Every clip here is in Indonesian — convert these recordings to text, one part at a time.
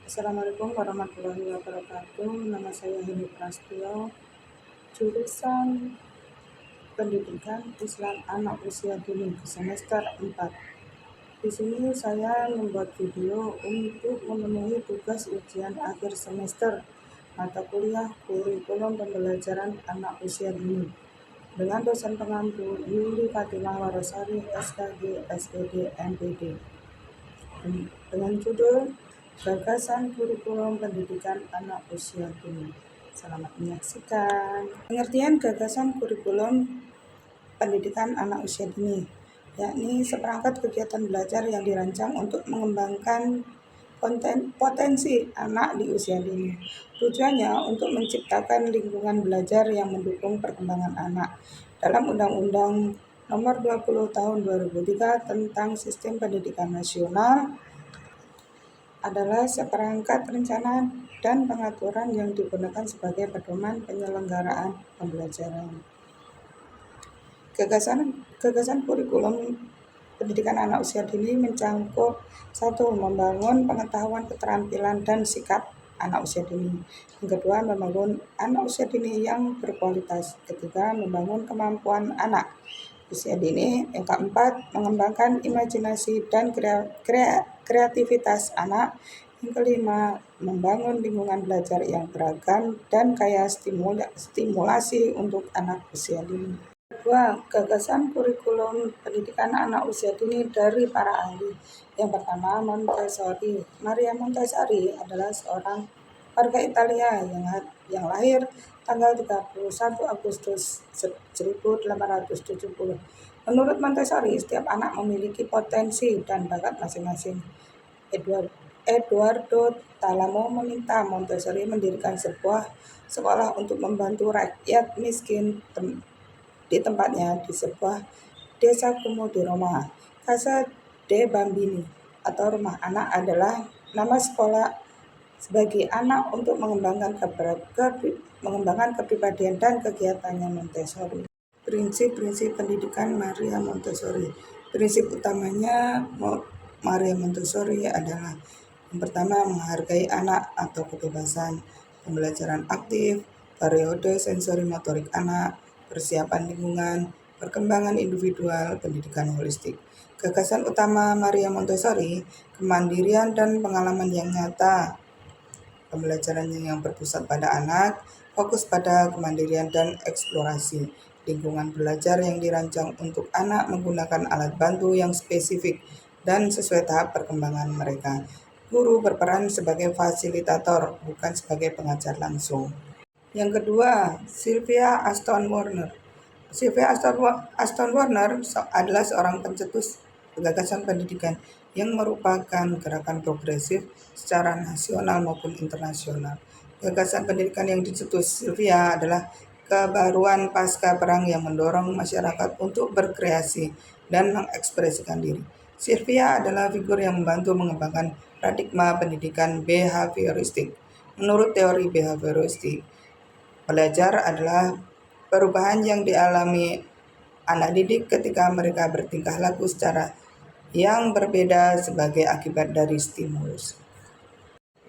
Assalamualaikum warahmatullahi wabarakatuh. Nama saya Heni Prastio, jurusan Pendidikan Islam Anak Usia Dini semester 4. Di sini saya membuat video untuk memenuhi tugas ujian akhir semester mata kuliah kurikulum pembelajaran anak usia dini dengan dosen pengampu Yuli Fatimah Warosari, SKG, SPD, MPD, dengan judul Gagasan Kurikulum Pendidikan Anak Usia Dini. Selamat menyaksikan. Pengertian gagasan kurikulum pendidikan anak usia dini, yakni seperangkat kegiatan belajar yang dirancang untuk mengembangkan potensi anak di usia dini. Tujuannya untuk menciptakan lingkungan belajar yang mendukung perkembangan anak. Dalam Undang-Undang Nomor 20 Tahun 2003 tentang Sistem Pendidikan Nasional adalah seperangkat rencana dan pengaturan yang digunakan sebagai pedoman penyelenggaraan pembelajaran. Gagasan kurikulum pendidikan anak usia dini mencangkup 1. Membangun pengetahuan, keterampilan, dan sikap anak usia dini. Yang kedua, membangun anak usia dini yang berkualitas. Ketiga, membangun kemampuan anak usia dini. Yang keempat, mengembangkan imajinasi dan kreativitas anak. Yang kelima, membangun lingkungan belajar yang beragam dan kaya stimulasi untuk anak usia dini. Kedua, gagasan kurikulum pendidikan anak usia dini dari para ahli. Yang pertama, Montessori. Maria Montessori adalah seorang warga Italia yang lahir tanggal 31 Agustus 1870. Menurut Montessori, setiap anak memiliki potensi dan bakat masing-masing. Eduardo Talamo meminta Montessori mendirikan sebuah sekolah untuk membantu rakyat miskin di tempatnya di sebuah desa kumuh di Roma. Casa de Bambini atau rumah anak adalah nama sekolah sebagai anak untuk mengembangkan kepribadian dan kegiatannya Montessori. Prinsip-prinsip pendidikan Maria Montessori. Prinsip utamanya Maria Montessori adalah yang pertama, menghargai anak atau kebebasan, pembelajaran aktif, periode sensori motorik anak, persiapan lingkungan, perkembangan individual, pendidikan holistik. Gagasan utama Maria Montessori, kemandirian dan pengalaman yang nyata. Pembelajaran yang berpusat pada anak, fokus pada kemandirian dan eksplorasi. Lingkungan belajar yang dirancang untuk anak menggunakan alat bantu yang spesifik dan sesuai tahap perkembangan mereka. Guru berperan sebagai fasilitator, bukan sebagai pengajar langsung. Yang kedua, Sylvia Ashton Warner. Sylvia Ashton Warner adalah seorang pencetus gagasan pendidikan yang merupakan gerakan progresif secara nasional maupun internasional. Gagasan pendidikan yang dicetus Sylvia adalah kebaruan pasca perang yang mendorong masyarakat untuk berkreasi dan mengekspresikan diri. Sylvia adalah figur yang membantu mengembangkan paradigma pendidikan behavioristik. Menurut teori behavioristik, belajar adalah perubahan yang dialami anak didik ketika mereka bertingkah laku secara yang berbeda sebagai akibat dari stimulus.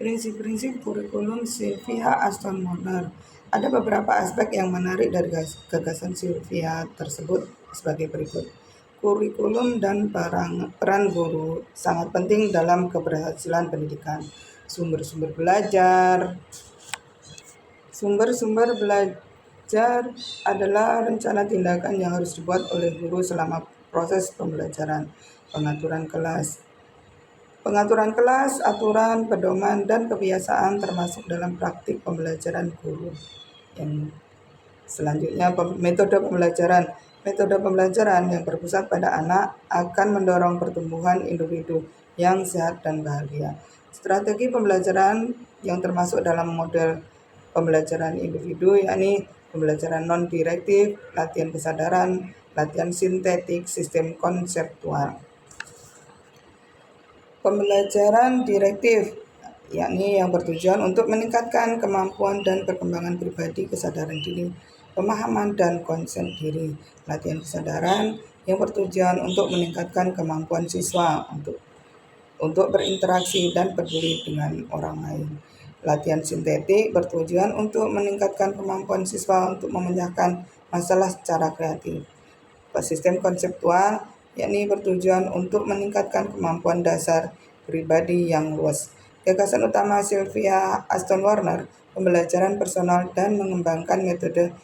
Prinsip-prinsip kurikulum Sylvia Ashton Warner. Ada beberapa aspek yang menarik dari gagasan Sylvia tersebut sebagai berikut. Kurikulum dan peran guru sangat penting dalam keberhasilan pendidikan. Sumber-sumber belajar adalah rencana tindakan yang harus dibuat oleh guru selama proses pembelajaran. Pengaturan kelas, aturan, pedoman, dan kebiasaan termasuk dalam praktik pembelajaran guru. Yang selanjutnya, metode pembelajaran. Metode pembelajaran yang berpusat pada anak akan mendorong pertumbuhan individu yang sehat dan bahagia. Strategi pembelajaran yang termasuk dalam model pembelajaran individu, yakni pembelajaran non-direktif, latihan kesadaran, latihan sintetik, sistem konseptual. Pembelajaran direktif, yakni yang bertujuan untuk meningkatkan kemampuan dan perkembangan pribadi, kesadaran diri, pemahaman dan konsen diri. Latihan kesadaran yang bertujuan untuk meningkatkan kemampuan siswa untuk untuk berinteraksi dan peduli dengan orang lain. Latihan sintetik bertujuan untuk meningkatkan kemampuan siswa untuk memecahkan masalah secara kreatif. Sistem konseptual yakni bertujuan untuk meningkatkan kemampuan dasar pribadi yang luas. Gagasan utama Sylvia Aston Warner, pembelajaran personal dan mengembangkan metode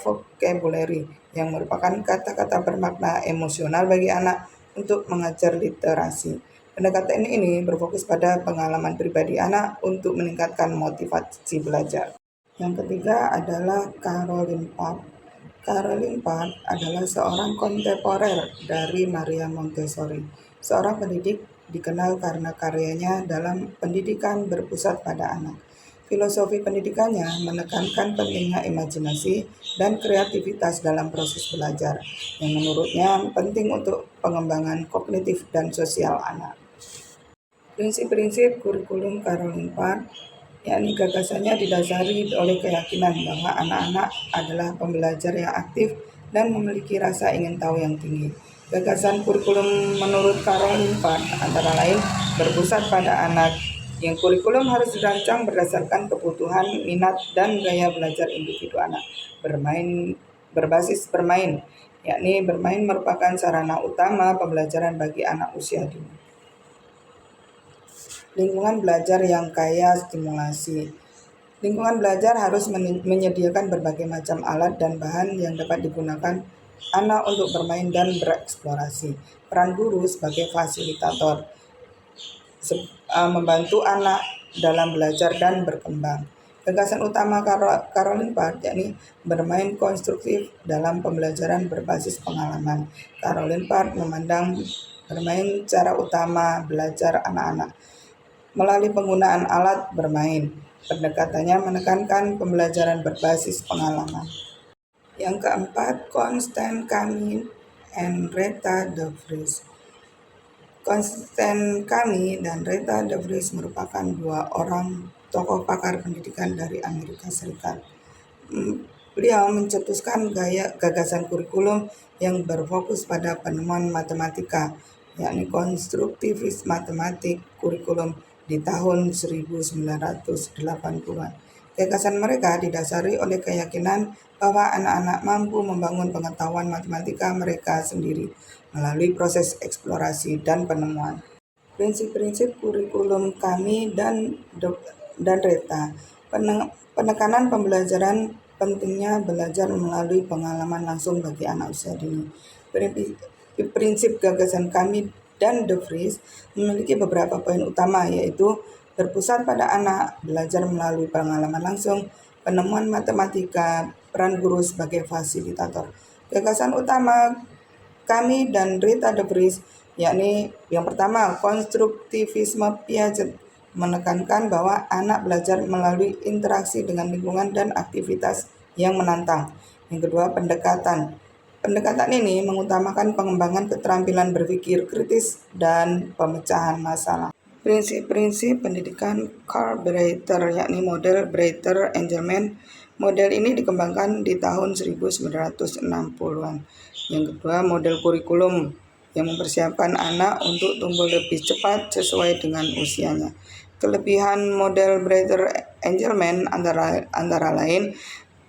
vocabulary yang merupakan kata-kata bermakna emosional bagi anak untuk mengajar literasi. Pendekatan ini berfokus pada pengalaman pribadi anak untuk meningkatkan motivasi belajar. Yang ketiga adalah Caroline Park. Caroline Park adalah seorang kontemporer dari Maria Montessori. Seorang pendidik dikenal karena karyanya dalam pendidikan berpusat pada anak. Filosofi pendidikannya menekankan pentingnya imajinasi dan kreativitas dalam proses belajar, yang menurutnya penting untuk pengembangan kognitif dan sosial anak. Prinsip-prinsip kurikulum Caroline Park yakni gagasannya didasari oleh keyakinan bahwa anak-anak adalah pembelajar yang aktif dan memiliki rasa ingin tahu yang tinggi. Gagasan kurikulum menurut Caroline Park antara lain berpusat pada anak, yang kurikulum harus dirancang berdasarkan kebutuhan, minat, dan gaya belajar individu anak. Berbasis bermain, yakni bermain merupakan sarana utama pembelajaran bagi anak usia dini. Lingkungan belajar yang kaya stimulasi. Lingkungan belajar harus menyediakan berbagai macam alat dan bahan yang dapat digunakan anak untuk bermain dan bereksplorasi. Peran guru sebagai fasilitator membantu anak dalam belajar dan berkembang. Gagasan utama Caroline Park yakni bermain konstruktif dalam pembelajaran berbasis pengalaman. Caroline Park memandang bermain cara utama belajar anak-anak melalui penggunaan alat bermain. Pendekatannya menekankan pembelajaran berbasis pengalaman. Yang keempat, Constant Kami and Rita de Vries. Constant Kami dan Rita de Vries merupakan dua orang tokoh pakar pendidikan dari Amerika Serikat. Beliau mencetuskan gagasan kurikulum yang berfokus pada penemuan matematika, yakni konstruktivis matematik kurikulum di tahun 1980-an. Gagasan mereka didasari oleh keyakinan bahwa anak-anak mampu membangun pengetahuan matematika mereka sendiri melalui proses eksplorasi dan penemuan. Prinsip-prinsip kurikulum Kami dan Reta. Penekanan pembelajaran pentingnya belajar melalui pengalaman langsung bagi anak usia dini. Prinsip gagasan Kami dan de Vries memiliki beberapa poin utama, yaitu berpusat pada anak, belajar melalui pengalaman langsung, penemuan matematika, peran guru sebagai fasilitator. Gagasan utama Kami dan Rita de Vries yakni yang pertama, konstruktivisme Piaget menekankan bahwa anak belajar melalui interaksi dengan lingkungan dan aktivitas yang menantang. Yang kedua, pendekatan ini mengutamakan pengembangan keterampilan berpikir kritis dan pemecahan masalah. Prinsip-prinsip pendidikan Carl Breiter yakni model Breiter-Engelmann. Model ini dikembangkan di tahun 1960-an. Yang kedua, model kurikulum yang mempersiapkan anak untuk tumbuh lebih cepat sesuai dengan usianya. Kelebihan model Breiter-Engelmann antara lain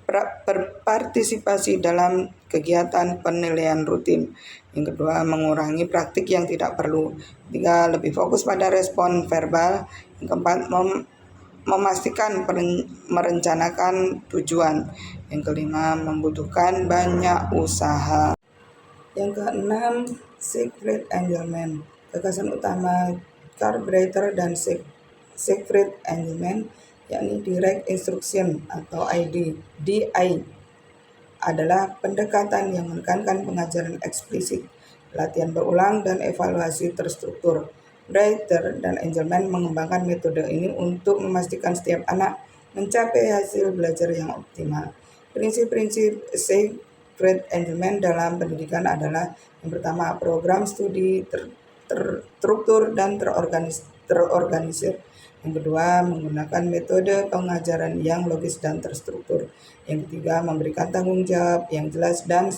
berpartisipasi dalam kegiatan penilaian rutin. Yang kedua, mengurangi praktik yang tidak perlu. Ketiga, lebih fokus pada respon verbal. Yang keempat, memastikan merencanakan tujuan. Yang kelima, membutuhkan banyak usaha. Yang keenam, Siegfried Engelmann. Gagasan utama Carl Breiter dan Siegfried Engelmann yakni Direct Instruction atau DI adalah pendekatan yang menekankan pengajaran eksplisit, latihan berulang, dan evaluasi terstruktur. Breiter dan Engelmann mengembangkan metode ini untuk memastikan setiap anak mencapai hasil belajar yang optimal. Prinsip-prinsip Siegfried Engelmann dalam pendidikan adalah yang pertama, program studi terstruktur dan terorganisir. Yang kedua, menggunakan metode pengajaran yang logis dan terstruktur. Yang ketiga, memberikan tanggung jawab yang jelas dan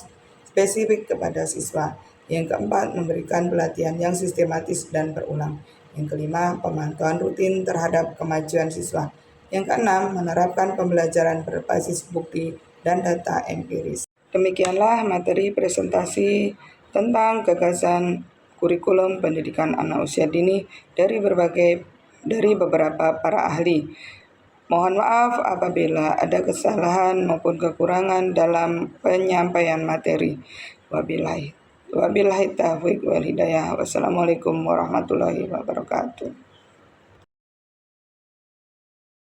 spesifik kepada siswa. Yang keempat, memberikan pelatihan yang sistematis dan berulang. Yang kelima, pemantauan rutin terhadap kemajuan siswa. Yang keenam, menerapkan pembelajaran berbasis bukti dan data empiris. Demikianlah materi presentasi tentang gagasan kurikulum pendidikan anak usia dini dari beberapa para ahli. Mohon maaf apabila ada kesalahan maupun kekurangan dalam penyampaian materi. Wabillahi taufiq wal hidayah. Wassalamualaikum warahmatullahi wabarakatuh.